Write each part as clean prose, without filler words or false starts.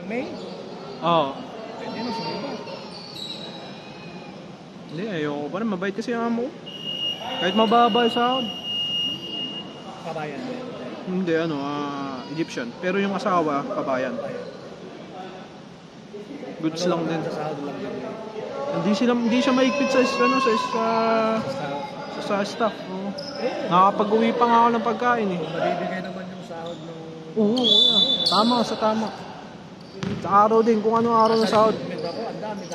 May? Oo. Pwede na, sumibat. Hindi, ayoko pa rin. Mabait kasi yung amo. Kahit mababa yung sahod. Kabayan. Hindi, Egyptian. Pero yung asawa, kabayan. Goods lang din. Sa sahod lang din. Hindi siya maigpit sa staff. Oh. Nakakapag-uwi pa nga ako ng pagkain eh. Mabibigay naman yung sahod ng... Oo, kuya. Tama. Sa araw din, kung ano araw ng sahod. Ang dami.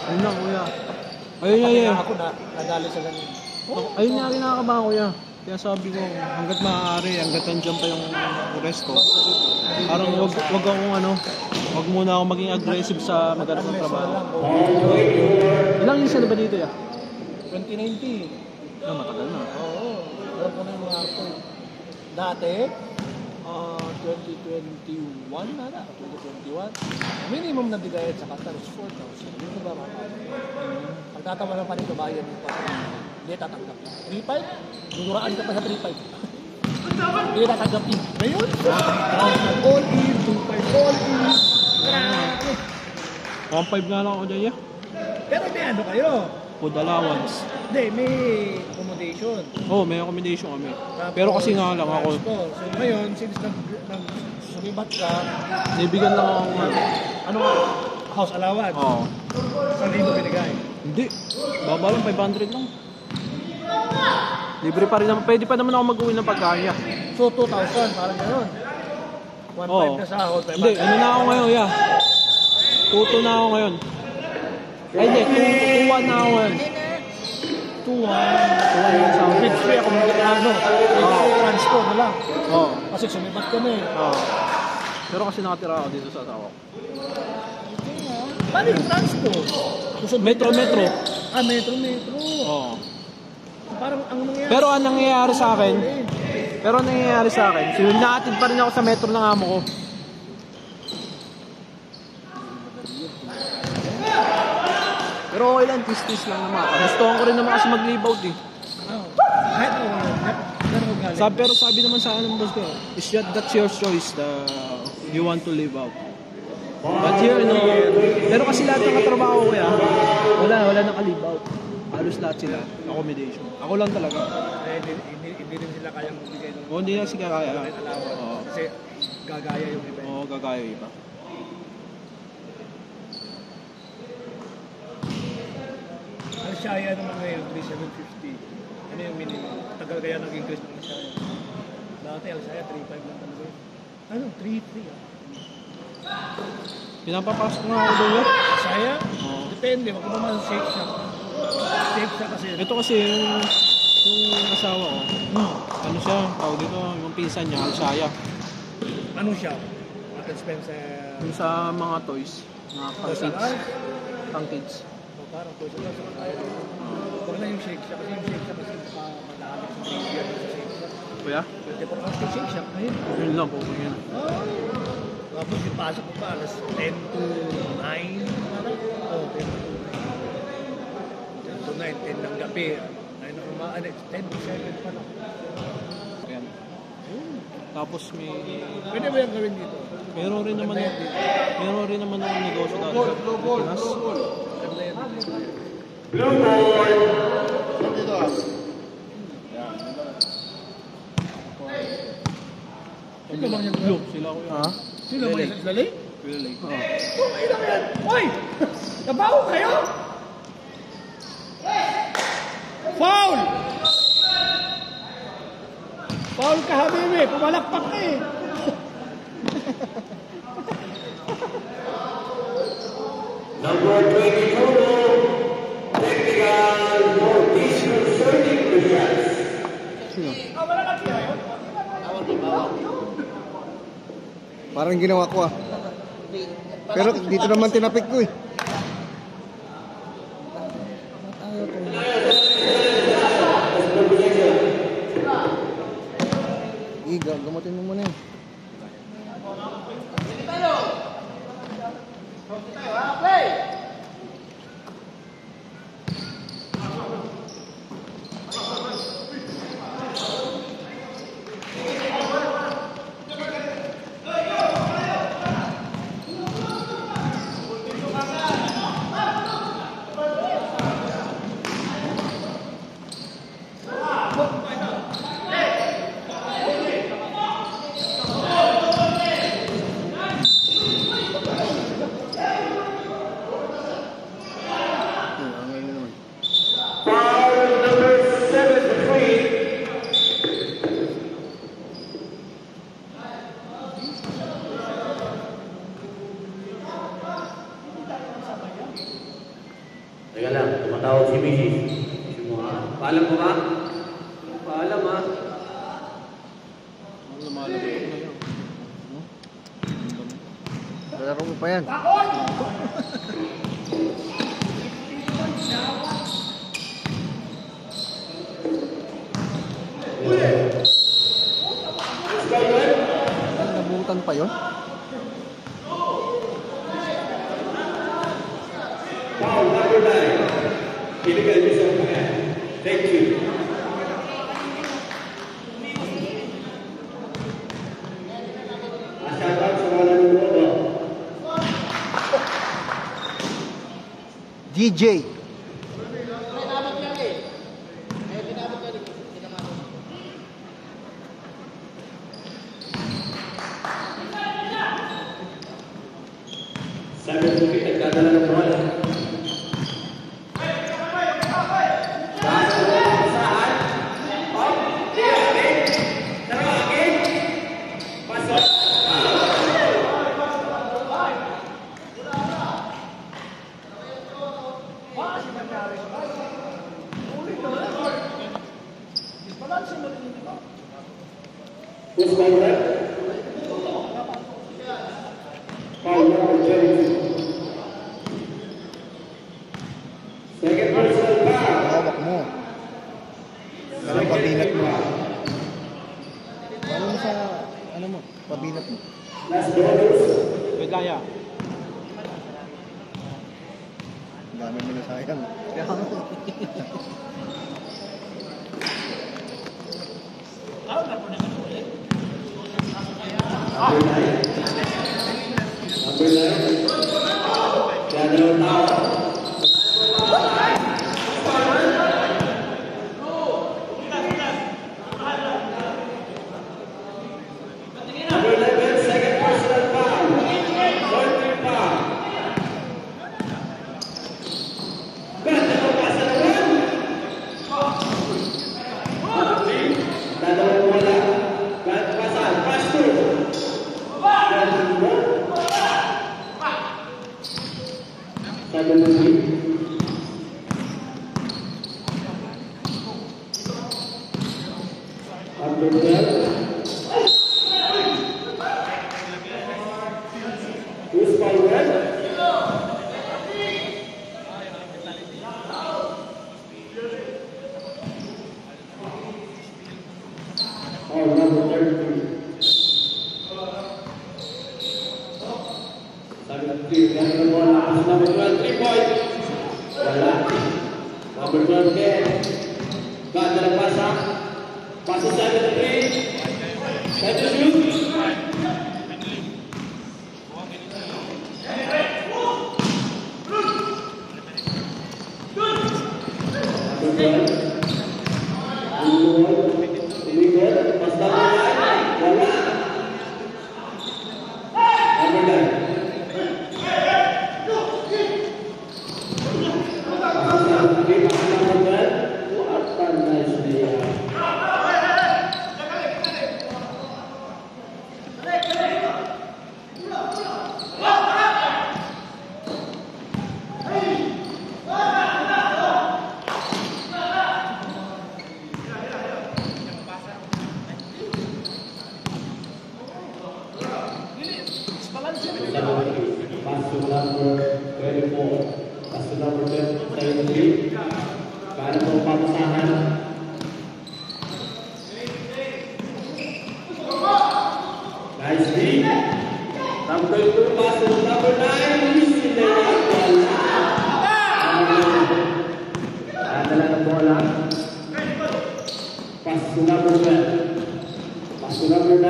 Ayun na, kuya. Ayun. Ako nadali sa ganun. Ayun nga kinakabahan, kuya. Kaya sabi ko, hanggat maaari, hanggat nandiyan pa yung resto. Parang wag muna ako maging aggressive sa maghanap ng trabaho. Ilang years na ba dito, ya? 2019. Matagal na. Oo. Alam ko na yung mga ako. Dati, 2021 na. 2021. Minimum na bigayat sa kanta is 4,000. Dito ba mga? Pagtatawa na pa rin bayan yung pati. Hindi tatanggap na. 3,500? Duduraan ka pa sa 3,500. Hindi tatanggap in. Ngayon? All in, 2,500, all in. 1.5 na lang ako dyan, ya. Pero may ano kayo? Food allowance. Hindi, may accommodation. Oo, may accommodation kami. Pero kasi nga lang ako. So ngayon, since sumibat ka, naibigan lang ako ano house allowance? Oo. Saan mo binigay? Hindi. Baba lang, 500 lang. Libre pa rin naman. Pwede pa naman ako mag-uwi ng pagkaya. So 2,000, parang gano'n. 1,500 na sahod. Hindi, ano na ako ngayon, ya. 2,2 na ako ngayon. Ay, hindi. 2,1 na ako ngayon. 2,1 na sahod. It's free ako transport na lang. Oo. Kasi sumibat ka na eh. Oo. Pero kasi nakatira ako dito sa asawa ko. Paano yung transport? Metro. Ah, metro. Oo. Parang ang nangyayari. Pero ang nangyayari sa akin, sinunatid pa rin ako sa metro ng amo ko. Pero okay lang, tis-tis lang naman. Gustuhan ko rin naman kasi mag-leave out eh. Pero sabi naman sa akin ng boss ko, that's your choice, you want to leave out. But here, pero kasi lahat ng katrabaho ko yan, wala naka-leave out. Halos lahat sila, accommodation. Ako lang talaga. Hindi rin sila kayang magbigay ng... Hindi na sila kaya. Kasi gagaya yung iba. Oo, gagaya yung iba. Ang Shaya naman ngayon, 3,750. Ano yung minimum? Tagal kaya nag-increase ng Shaya. Dati ang Shaya, 3,500 lang talaga. Ano? 3,300 ah. Pinapapasok nga ako doon yun. Shaya? Depende, wag ko naman shake shop. Shake shop kasi. Ito kasi yung asawa ko. Ano siya? Tawag dito, yung pinsan niya, Alshaya. Anong shop? Market Spencer? Yung sa mga toys. Mga pang kids. Parang toys na sa kaya. Huwag na yung shake shop. Kasi yung shake shop kasi madami sa trivia sa shake shop. Kuya? 24 hours shake shop ngayon. Yun lang po. Yun. Tapos yung pasok ko pa, alas 10 to 9. 10 to 9, 10 ng gabi. 10 to 7 pa lang. Ayan. Tapos may... Pwede ba yung gawin dito? Meron rin naman ang negosyo dati sa Pilipinas. Ganda yan. Blue boy! Dito ah. Sino bang yung Blue, sila ko yun. Ha? Sino bang yung Lali? Really? Oo. Okay lang yan. Hoy! Nabaho kayo? Foul! Foul ka, habibi. Pumalakpak ka eh. Number 20 total, technical Mauricio Sergio Reyes. Sino? Parang ginawa ko ah. Pero dito naman tinapik ko eh. Gagamutin mo muna yun. Teka lang, tumatawag si Mrs. Paalam mo ba? Paalam ha. Lumalabas ko na yun. Laro mo pa yan. Nabutan pa yun? Foul number 9. Illegal use of hand. Thank you. Masyadong sa mga nanonood. DJ. Sabi ko kita nagdadala ng bola. Who's my rep? Foul number 22. Second personal foul. Hawak mo. Parang pabinat mo. Ano mo sa, ano mo, pabinat mo. Last bonus. Wait lang ya. Ang dami mo na sayang. Kaya Number 9. Shadow now. Number 11, second personal foul. Third foul. Ganda ng pasa naman. Dalawang wala. Ganda pasan. Pass through. Number 12. Who's my red? Oh, number 33. Sabi ng 3, ganun na bola. Number 12, 3 point. Wala. Number 12 again. Ganda ng pasa. Pasa 7-3. Set to shoot. Number 12. Umigol. Pas number 9. Wala. Number 9. Pass to number 24. Pass to number 73. Kaya po papasahan. Nice lead. Number 2, pass to number 9. Lucy Leon. Nadala ng bola. Pass to number 12. Pass to number 9.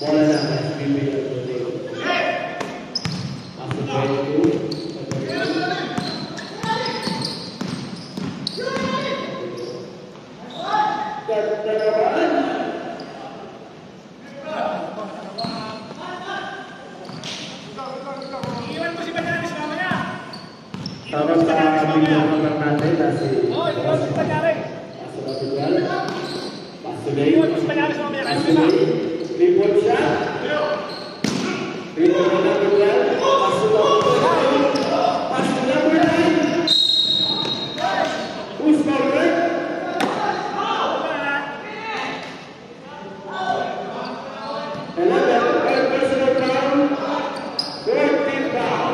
Bola na SPB at Rodeo. After 22. Sama sa bigyan naman natin na si Pasugay. Pasugay. Report siya. Report na Pasugay. Pasugay. Who's correct? Personal foul. 14 foul.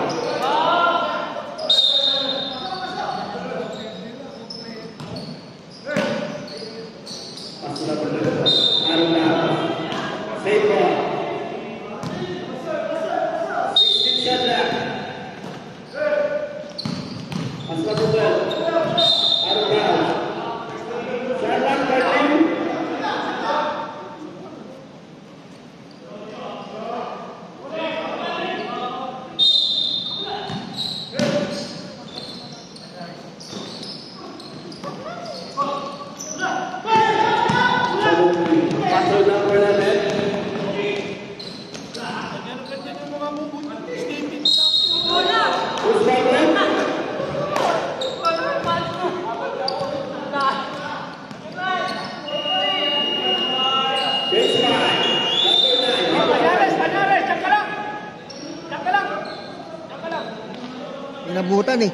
Inabutan eh.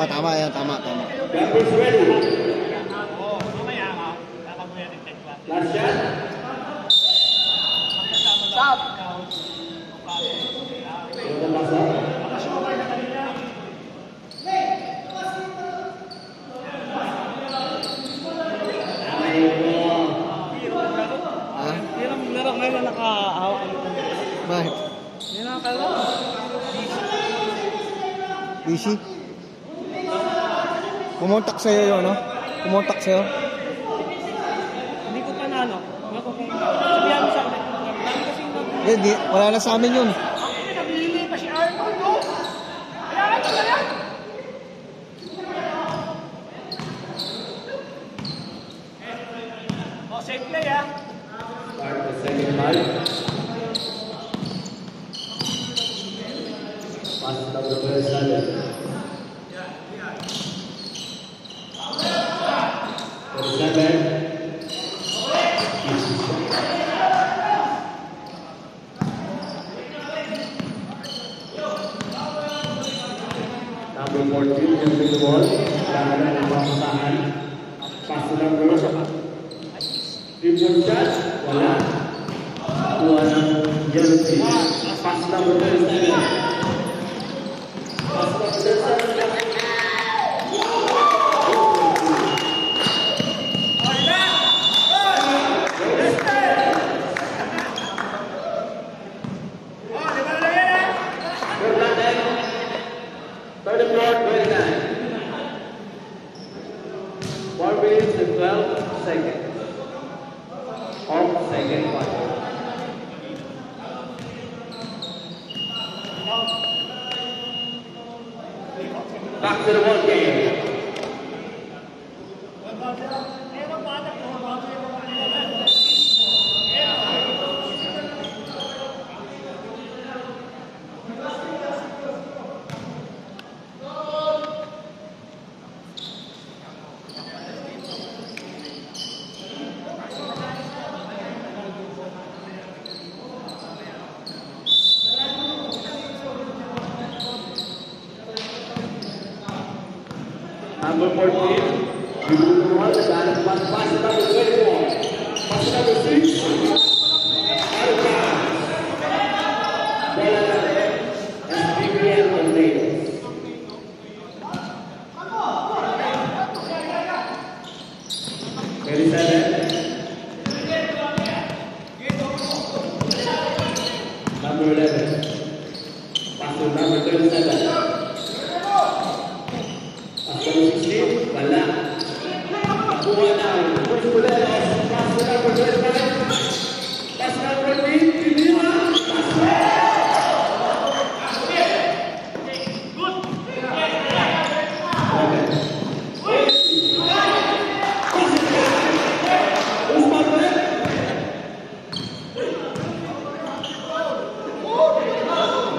Tama yan, tama. Last shot. Stop! Laro ngayon na nakahawak. Bakit? Yan ang kalaro. Busy? Pumuntak sa'yo yun, no? Pumuntak sa'yo? Hindi ko pa na ano. Sabihan mo sa akin. Dami kasing Eh, wala na sa amin yun. Naglili pa si Arnold, no? Kaya na yan! Safe play, ah. Start the second half. Pass number 27. 27. Number 14, yung big ball. Kailangan na ng pasahan. Pass to number 1. Report shot, wala. Kuha ng yellow team. Pass number 27. Pass number 27. Back to the ball game. Number 14, Yulunuan, naghanap pass number 24. Pass number 6, Arca. Bola natin, SBBL Mondays. number 7. Pass number 16. Wala. Nakuha na. First Buleros. Pass number 25. Pass number 8. Pinila.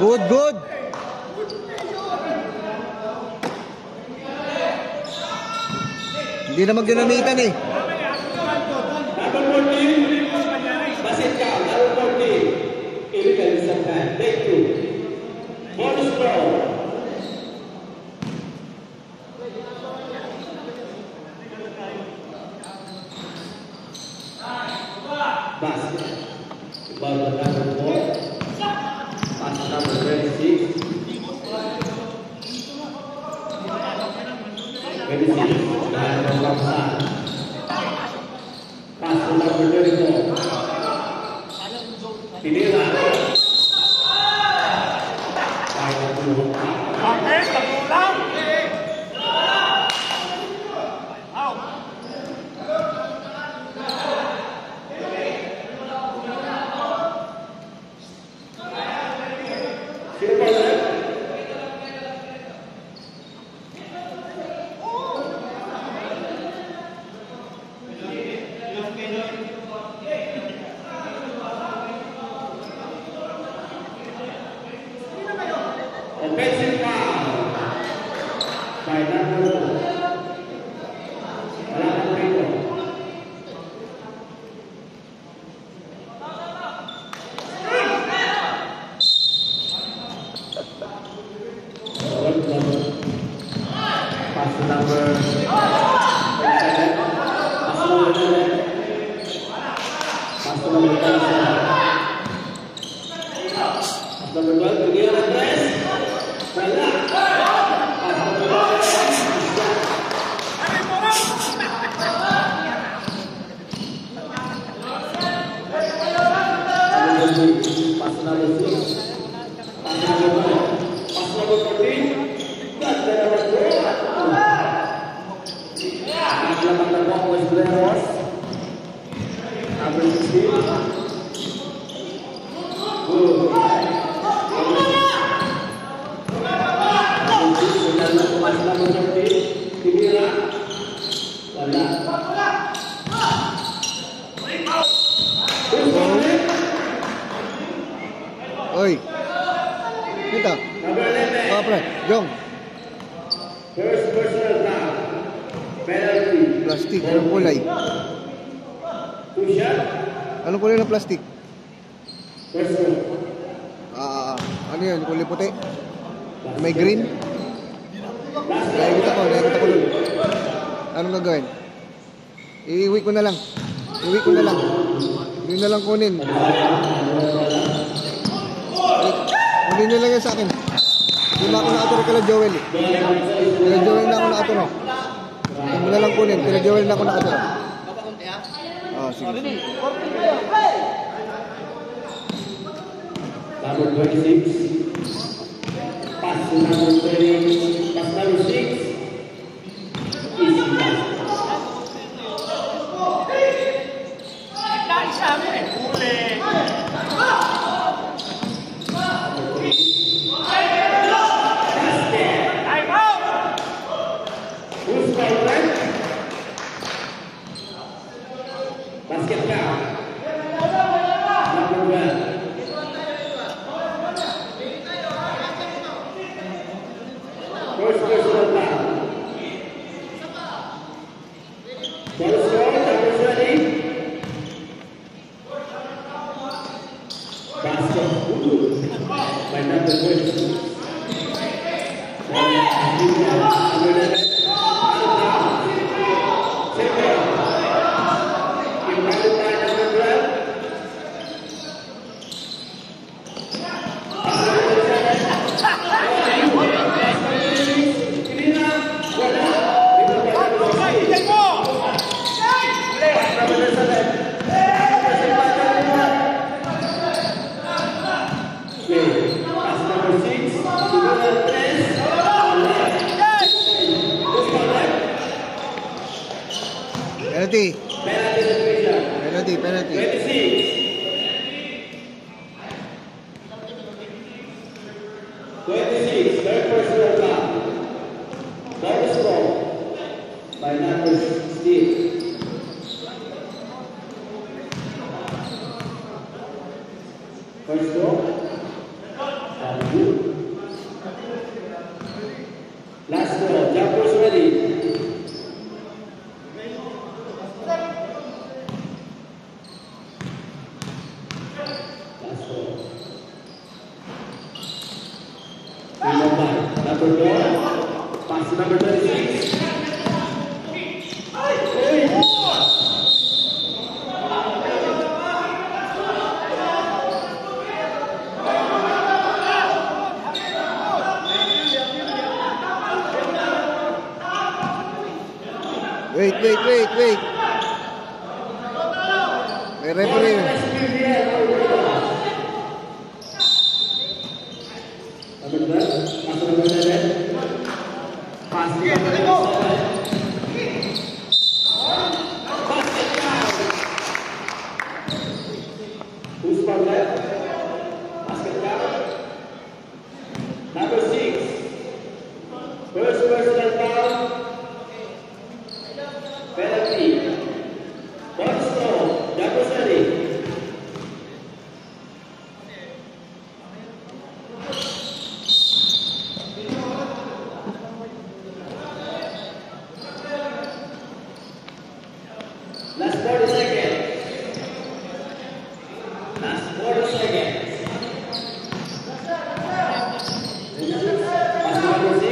Good, good. Hindi naman ginamitan eh. Number 14. Basit ka. Number 14. Illegal isang time. Take 2. Bonus throw. Basket. Ball to number 4. Pass number 26. 26. Dahil ng laksan. Pass to number 34. Pinira. Kaya na tulong. Sino ba yan? Offensive foul by number 2. Wala kang rito. Pass to number 27. Pass to number 27. Pass number 12. Bigyan ng press. Wala. Pass number 12. Pass number 6. Pass number 1. Pass number 14. Got the number 4. Naglaman ng walk was Bleros. Number 16. Good. Pass number 13. Pinira. Wala. Oy. Kita. Number 11. Kapre. Jong. First personal foul. Penalty. Plastic. Anong kulay? Two shot. Anong kulay ng plastic? Personal. Ano yun? Kulay puti? May green? Nakikita ko dun. Anong gagawin? Iiwi ko na lang. Hindi na lang kunin. Kunin nyo lang yan sa akin. Hindi na ako nakaturo kala Joel eh. Kala Joel na ako nakaturo. Hindi mo na lang kunin. Kala Joel na ako nakaturo. Sige. Number 26. Pass to number 20. Pass number 6. Easy pass. Who's correct? Basket count. Number 1. First personal foul. Ball score, number 20. Basket by number 20. Number 11. Second. Invited by number 12. Pass number 6. Penalty, penalty. 26, third personal foul. Bonus ball by number 16. First ball. Last ball, jumpers ready. Last ball. Number 4, pass to number 26. Wait. May referee. Number 12, pass to number 7. Pass to number 7. Who's for left? Basket down. Number 6. First personal foul. Penalty. Bonus ball. Double setting. Last 40 seconds. Last 40 seconds. Pass number 6.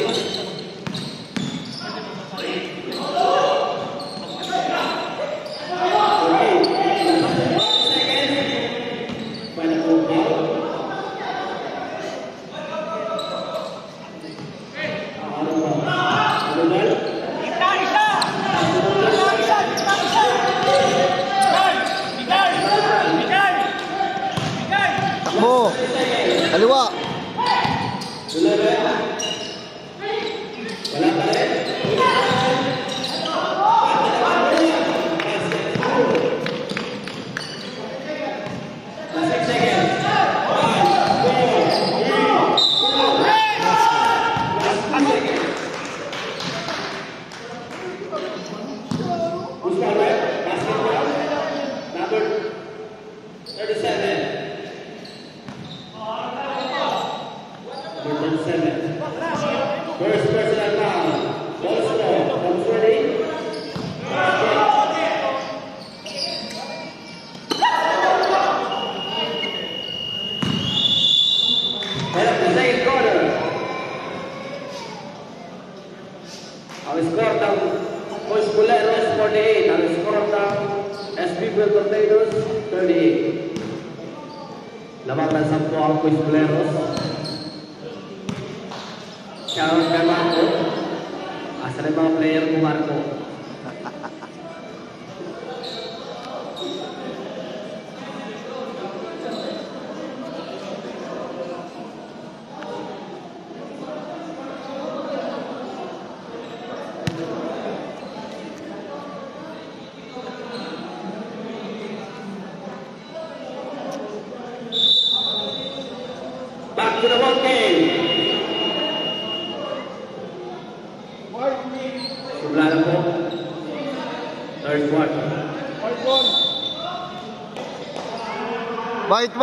Takbo. Kaliwa. Wala pa rin. Last 6 seconds. 5, 4, 3. Last 5 seconds. Who's for left? Basketball. Number 37. Number 37. First personal foul. Ball score. Comes ready. Head of the second quarter. Our score down. Coach Buleros 48. Our score down. SPBL Tornadoes 38. Lamang ng 10 ang Coach Buleros. Shoutout kay Marco. Asa na yung mga player mo, Marco? Back to the ball game. Simula na po. Third quarter. White.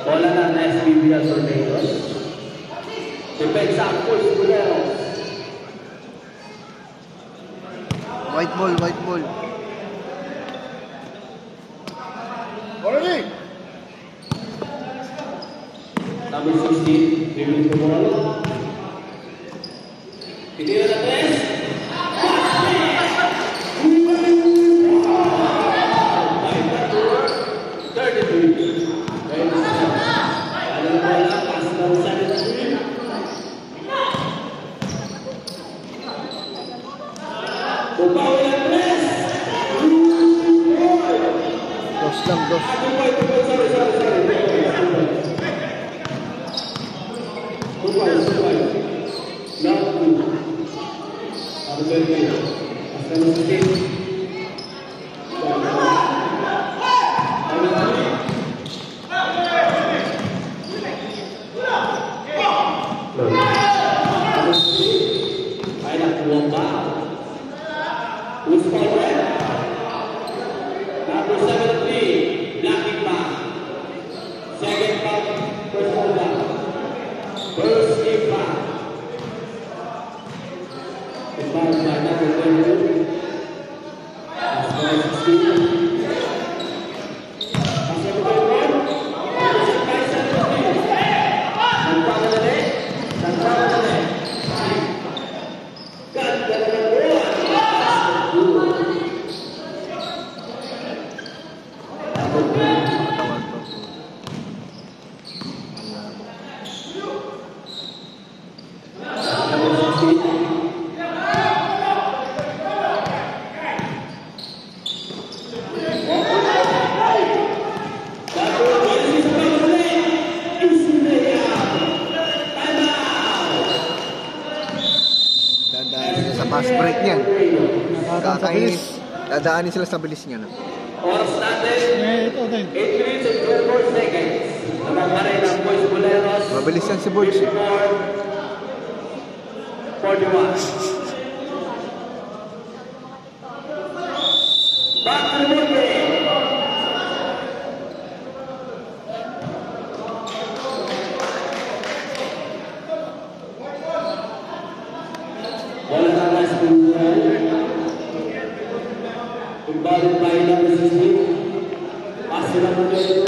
Bola na ng SPBL Tornadoes. Depensa ang Coach Buleros. White ball. Number 16, dribbling the ball. Pinira na tres. By number 33. Ano na bola, pass number 73. Bubawi na tres. Dos lang. Fast break niyan. Kakainis. Dadaanin sila sa bilis niya. No? Oras natin, Ito din. 8 minutes and 24 seconds. Naman pa rin ang Boys Boleros. Mabilis yan si Borges. 41. Back to the movie. Bola na last bulan. Kembali mainan di sini. Masih dalam itu.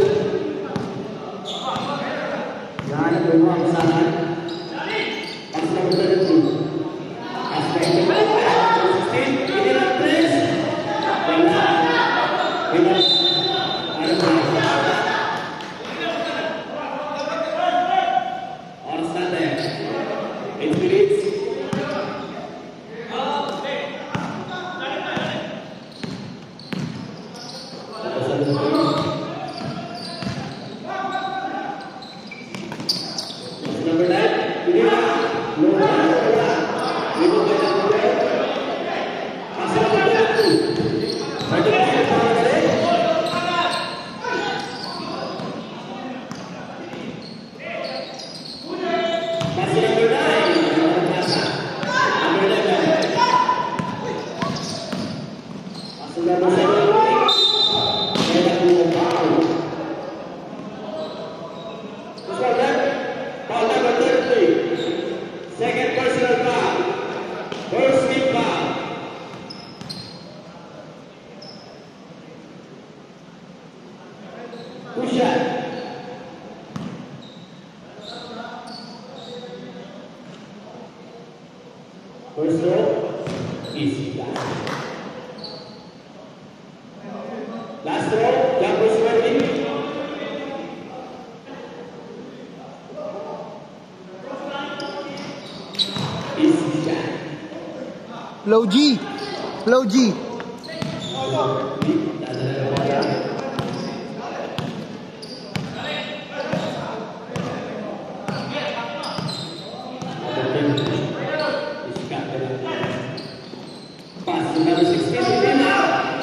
Jangan lupa kesalahan. Masih dalam itu. Aspek inilah press. Orang santai. Experience. Second personal foul. First team foul. Push shot. First throw. Easy. Last throw. Jumper squirting. Low G. Low G. Pass to number 16.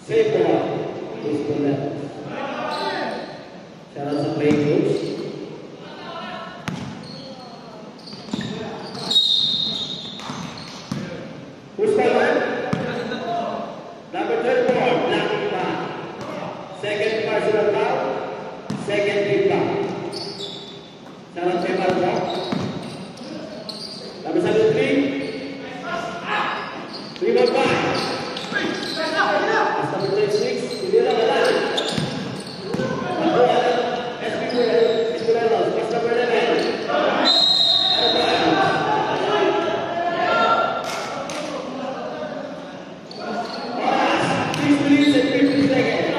Save the ball. Is the left. Shout out to playing coach. Who's the one? Number 34, blocking foul. Second personal foul. Second team foul. Shout out to Marco. Number 73. 3-1-5. Number 36, hindi lang wala. Esquirelos, pass number 11. Oras, 6 minutes and 50 seconds.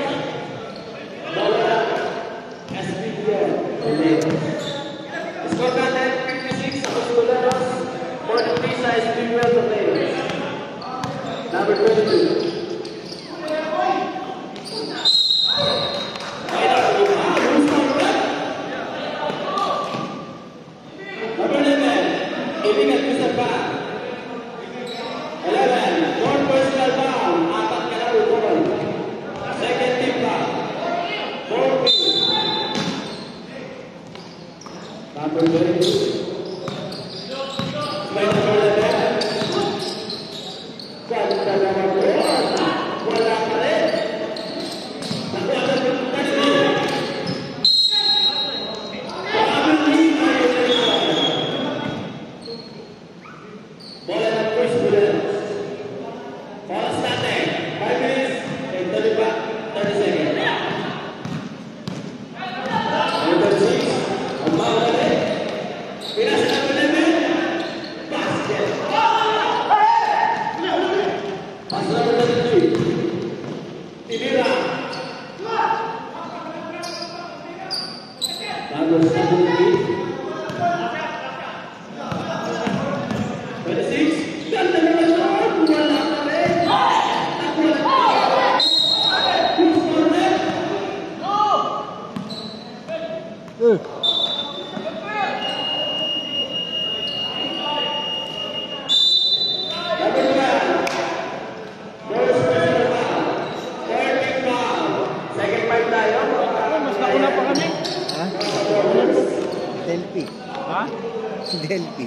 Si DLP.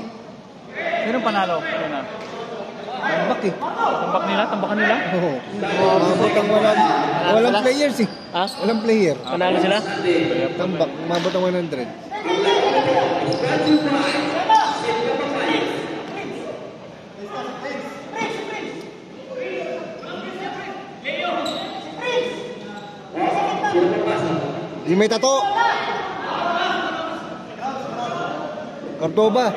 Sinong panalo? Yun na. Tambak eh. Tambakan nila? Oo. Umabot ang walang players eh. Ha? Walang player. Panalo sila? Tambak. Umabot ang 100. Yung may tato. Cordoba.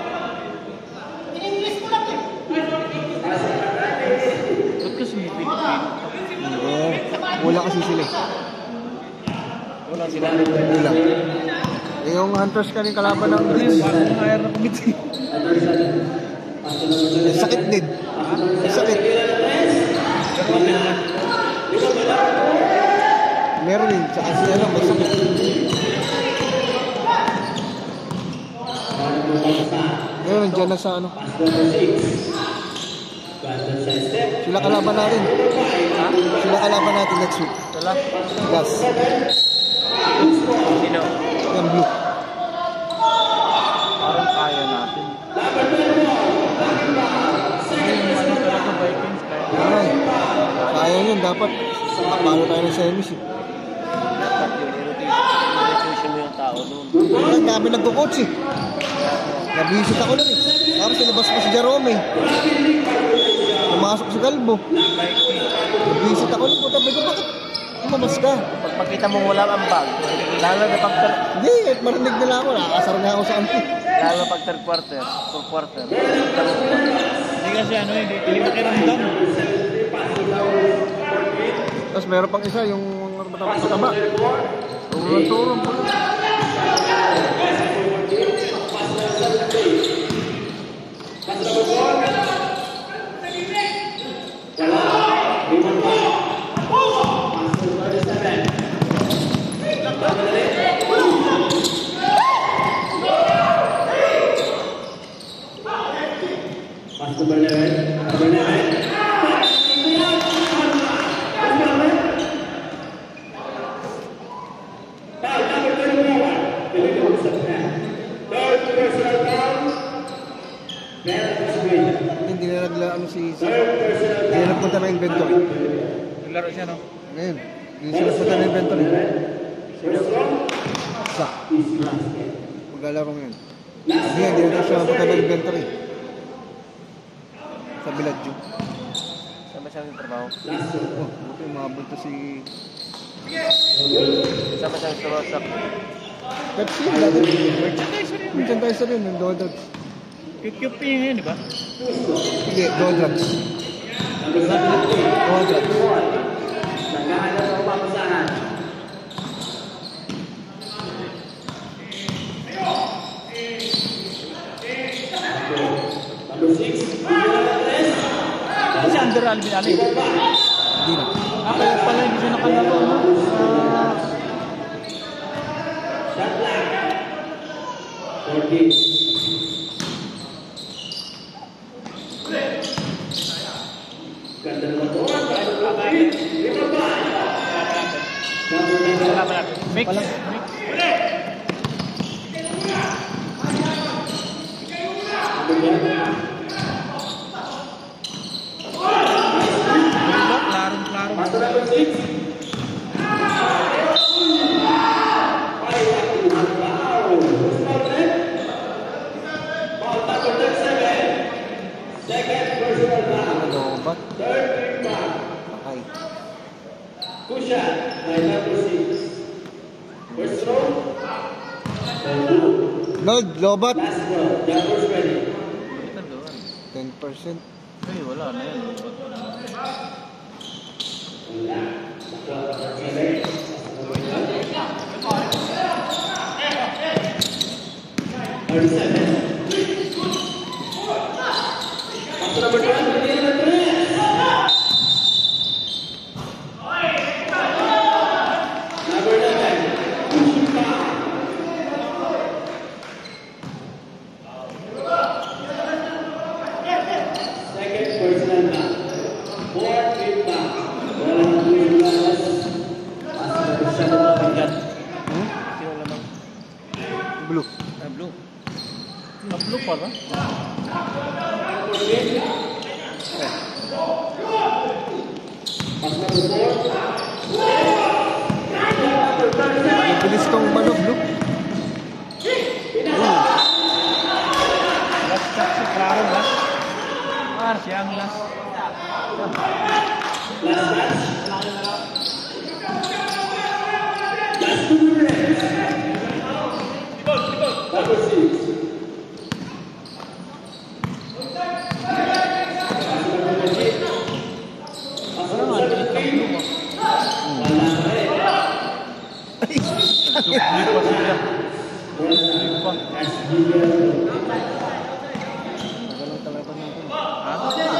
Ba't ka sumipin? Wala kasi sila. Wala sila. Wala. Yung Hunters kaning kalaban ng Blitz. Hire na committee. Sakit din. Sakit. Meron din. Tsaka si ano, may sakit. Ngayon, nandiyan na sa ano. Sila kalaban natin. Sila kalaban natin next week. Sila? Gas. Sino? Yung blue. Parang kaya natin. Yung ano talaga Vikings kaya. Ay, kaya yun. Dapat kapalo tayo ng semis eh. Dapat yung rotation mo yung tao doon. Ang dami nagko-coach eh. Nabisit ako nun eh. Tapos nilabas pa si Jerome eh. Pumasok si Galbo. Nabisit ako nun. Sabi ko, bakit lumabas ka? Pagpakita mong wala ang bag, lalo na pag Hindi, marinig nila ako. Nakakasar nga ako sa ampi. lalo pag third quarter, fourth quarter. Hindi kasi ano, hindi makiramdam. Tapos meron pang isa, yung mataba. Turong pa. Hindi na naglaan si hindi na nagpunta ng inventory. Laro siya, no? Ngayon, hindi sila nagpunta ng inventory. Sa. Maglalaro ngayon. Hindi na siya nagpunta ng inventory. Sa Biladjo. Saan ba siya yung trabaho? Oh, buti umabot si Saan ba siya yung trabaho sa... Pepsi. Merchandiser rin ng Dodogs. QQP yun, di ba? Hindi, Dodogs. Dodogs. Kasi under Alvin Ali. Hindi na. Kaya pala hindi siya nakalaro, no? Mix. Lobat. Patay. Nod, Lobat. 10%. Ay, wala na yan. Blue. Blue. 4 ba? Ang bilis tong manok, no? Last shot si Claro, last. Siya ang last. Number 6. Magalang talaga natin. Ano dito?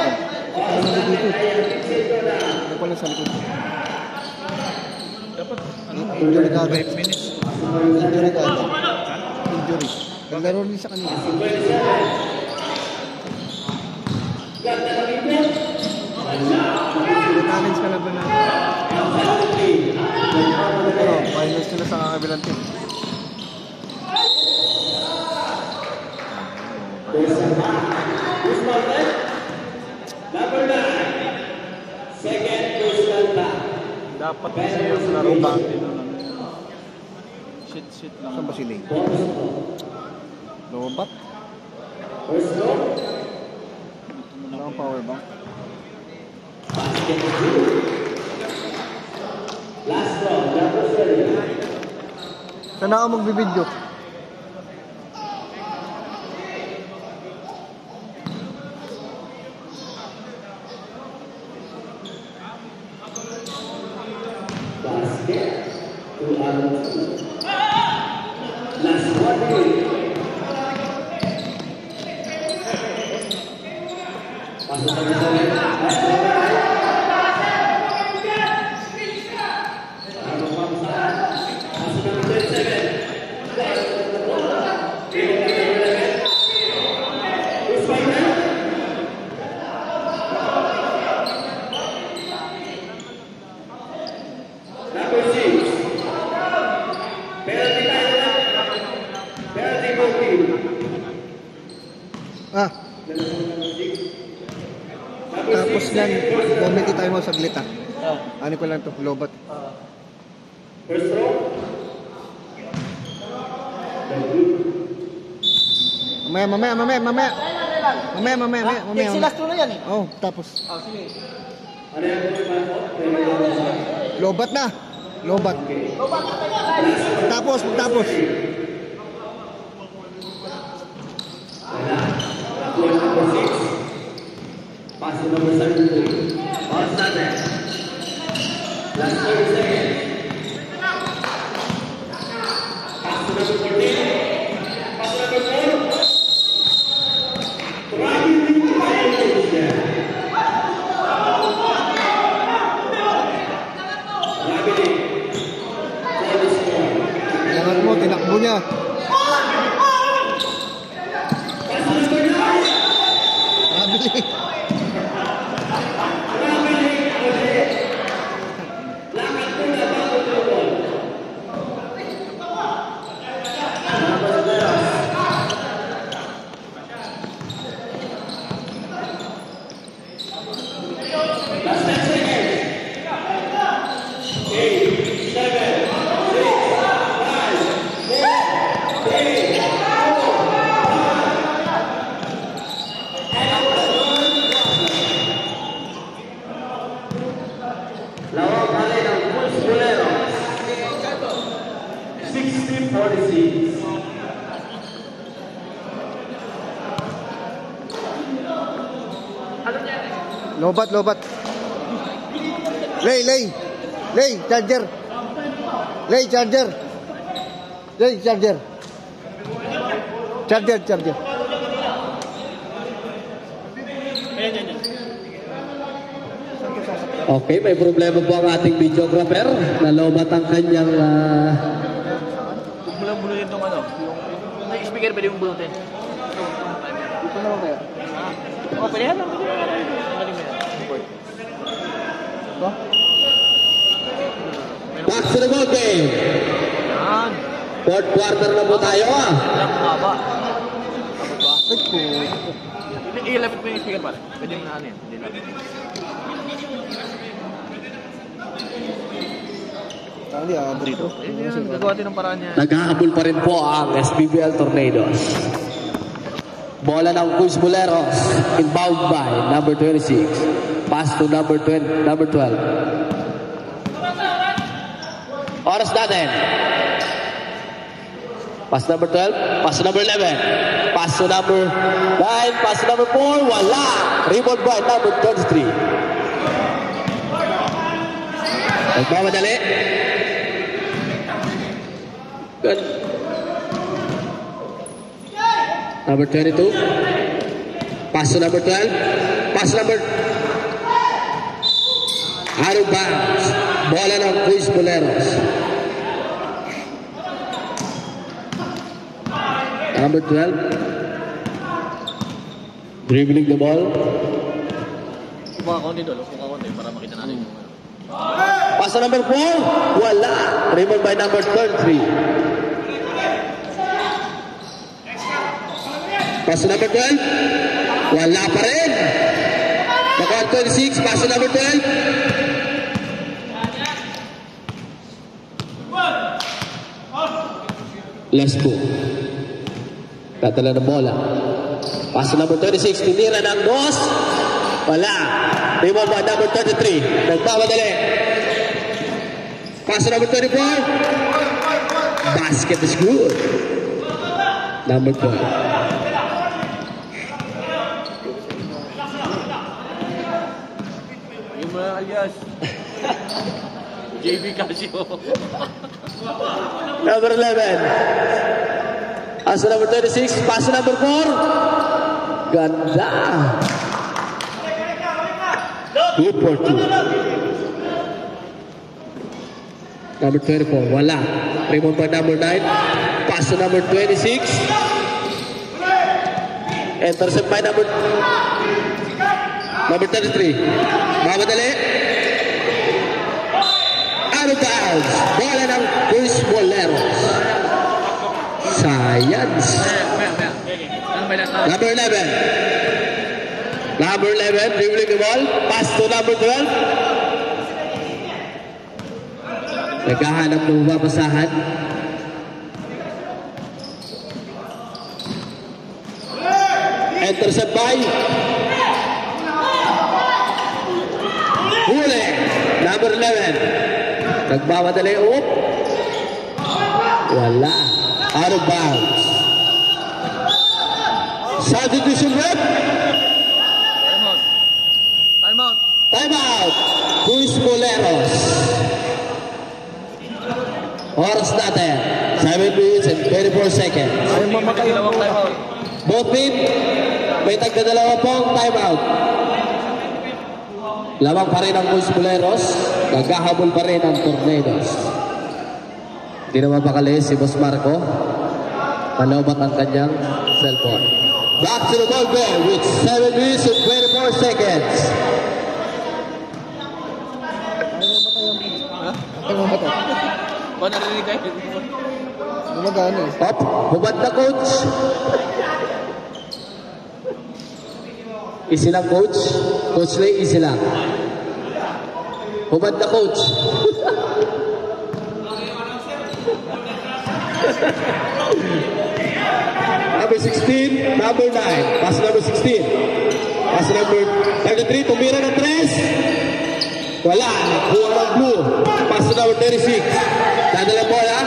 Ano pala sa likod? Dapat, Injury ka agad. 5 minutes. Injury ka agad. Injury. Naglaro rin sa kanila. Challenge ka na ba na? Pero finals nila sa kakabilang team. Number 9. Second personal back. Dapat kasi yung laro bante na lang. Shit lang. Saan ba si Lane? Lobat? First row. Wala kang power bank. Basket 2. Last row. Number 30. Saan ako magbibidyo? Basket 2 out of 2. Last 1 minute. Pasok sa isa. Number 6. Penalty time. Penalty goal. Ah, tapos yan, committee tayo mo saglit ah. Ano ko lang to, lobat. First row. Mamaya. Silas to na yan eh. Oh, tapos. Ano yan? Lobat na. Lobat. Tapos. Number 6. Pass number 73. On Sunday. Last 30 seconds. Pass number 14. Pass number 4. Grabe din tayo siya. Grabe din. Langat mo, tinakbo niya. Grabe. Lawang kali ng Bulls Bolero. 60-46. Lobat. Lay, charger. Charger. Okay, may problema po ang ating videographer. Nalobat ang kanyang Huwag mo lang bulutin itong ano. Yung speaker pwede mong bulutin. Ito na mamaya. Oh, pwede yan. Magaling mo yan. Ito? back to the ball game. Yan. Fourth quarter na po tayo Lang baba. Tapos ba? Ay, po. Ilapit mo yung speaker pare. Pwede mo na ano yun. Hindi lang. Tali, Dito. Gagawa din ng paraan niya. Naghahabol pa rin po ang SPBL Tornadoes. Bola ng Cruz Boleros. Inbound by number 26. Pass to number 12. Oras natin. Pass number 12. Pass to number 11. Pass to number 9. Pass to number 4. Wala. Rebound by number 23. Nagmamadali. Good. Number 22. Pass to number 12. Pass to number... Out of bounds. Bola ng Cruz Boleros. Number 12. Dribbling the ball. Kumakakunti doon. Kumakakunti para makita natin yung... Pass to number 4. Wala. Rebound by number 33. Pass to number 12. Wala pa rin. Number 26. Pass to number 12. Lesbo. Tatala ng bola. Pass to number 26. Tinira ng boss. Wala. Rebound by number 33. Nagmamadali. Pass to number 24. Basket is good. Number 12. Yung mga alias. JB Casio. Number 11. Pass to number 26. Pass to number 4. Ganda. Good for 2. Number 24. Wala. Rebound by number 9. Pass to number 26. Intercept by number 33. Mamadali. Out of bounds. Bola ng Cruz Boleros. Science. Number 11. Number 11, dribbling the ball. Pass to number 12. Naghahanap ng mapasahan. Intercept by huli. Number 11. Nagmamadali. Oop. Wala. Out of bounds. Substitution rep. Time out. Time out. Cruz Boleros. Oras natin. 7 minutes and 24 seconds. Ay, mamatay ang Dalawang time out. Both team, may tagdadalawa pong time out. Lamang pa rin ang Cruz Boleros. Naghahabol pa rin ang Tornadoes. Hindi naman makalis si Boss Marco. Malobat ang kanyang cellphone. Back to the ball game with 7 minutes and 24 seconds. Ay, mamatay. Ba narinig kayo? Gumagana eh. Up, bubad na coach. Easy lang coach. Coach Ray, easy lang. Bubad na coach. Number 16, number 9. Pass number 16. Pass number 33, tumira ng 3. Wala, nakuha ng blue. Pass to number 36. Dadala bola.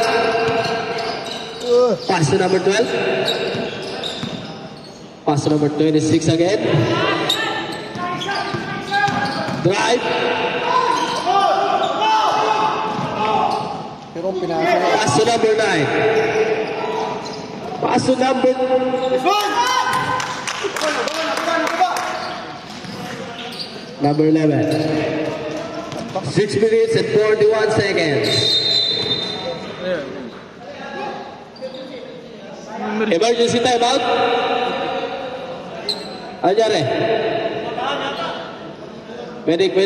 Pass to number 12. Pass to number 26 again. Drive. Pero pinasa. Pass to number 9. Pass to number... Number 11. 6 minutes and 41 seconds. Emergency timeout. Ano nangyari? Medic.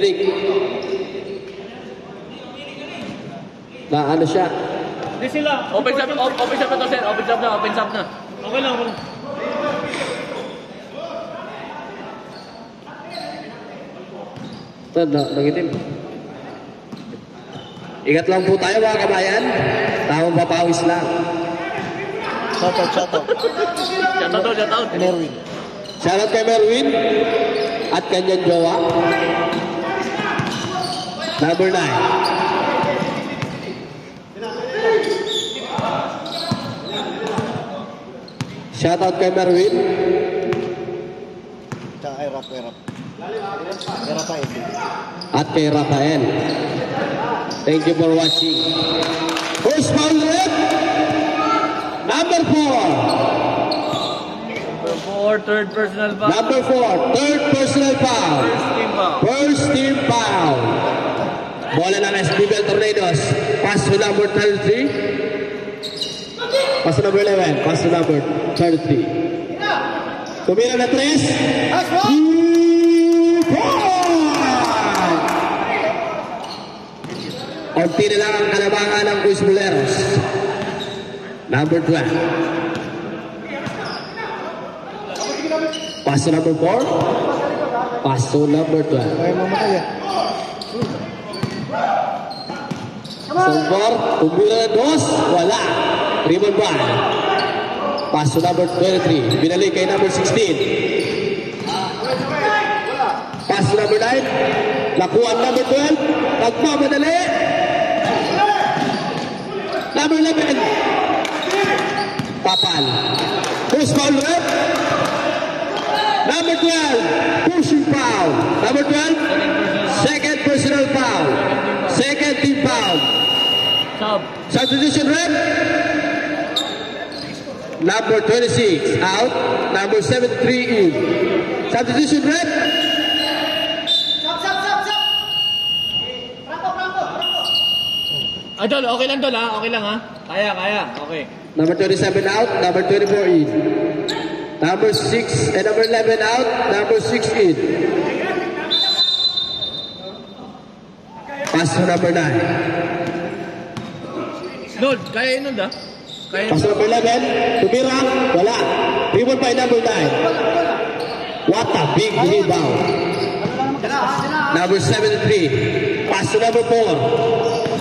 Na ano siya? Open shop na to, sir. Open shop na. Okay lang. Nangitim. Ingat lang po tayo mga kabayan. Tamang papawis lang. Shoutout. Shoutout. Merwin. Shoutout kay Merwin at kanyang jowa. Number 9. Shoutout kay Merwin. Tsaka kay Rap. Kay Rafael. At kay Rafael. Thank you for watching. First foul red. Number 4. Third personal foul. Number 4. Third personal foul. First team foul. Bola ng SBBL Tornadoes. Pass to number 33. Pass to number 11. Pass to number 33. Tumira na 3. Unti na lang ang kalabangan ng Quiz Boleros. Number 12. Pass to number 4. Pass to number 12. Ay, mamatay yan. Salvar, tumira na 2. Wala. Rebound ba? Pass to number 23. Binalik kay number 16. Pass to number 9. Nakuha ang number 12. Nagmamadali. Number 11. Papal. First foul rep. Number 12. Pushing foul. Number 12. Second personal foul. Second team foul. Substitution rep. Number 26 out. Number 73 in. Substitution rep. Dol, okay lang Dol ha? Okay lang ha? Kaya. Okay. Number 27 out. Number 24 in. Number 6 and number 11 out. Number 6 in. Pass to number 9. Dol, kaya yun Dol ha? Kaya Pass to number 11. Tumira. Wala. Rebound by number 9. What a big rebound. Number 73. Pass to number 4.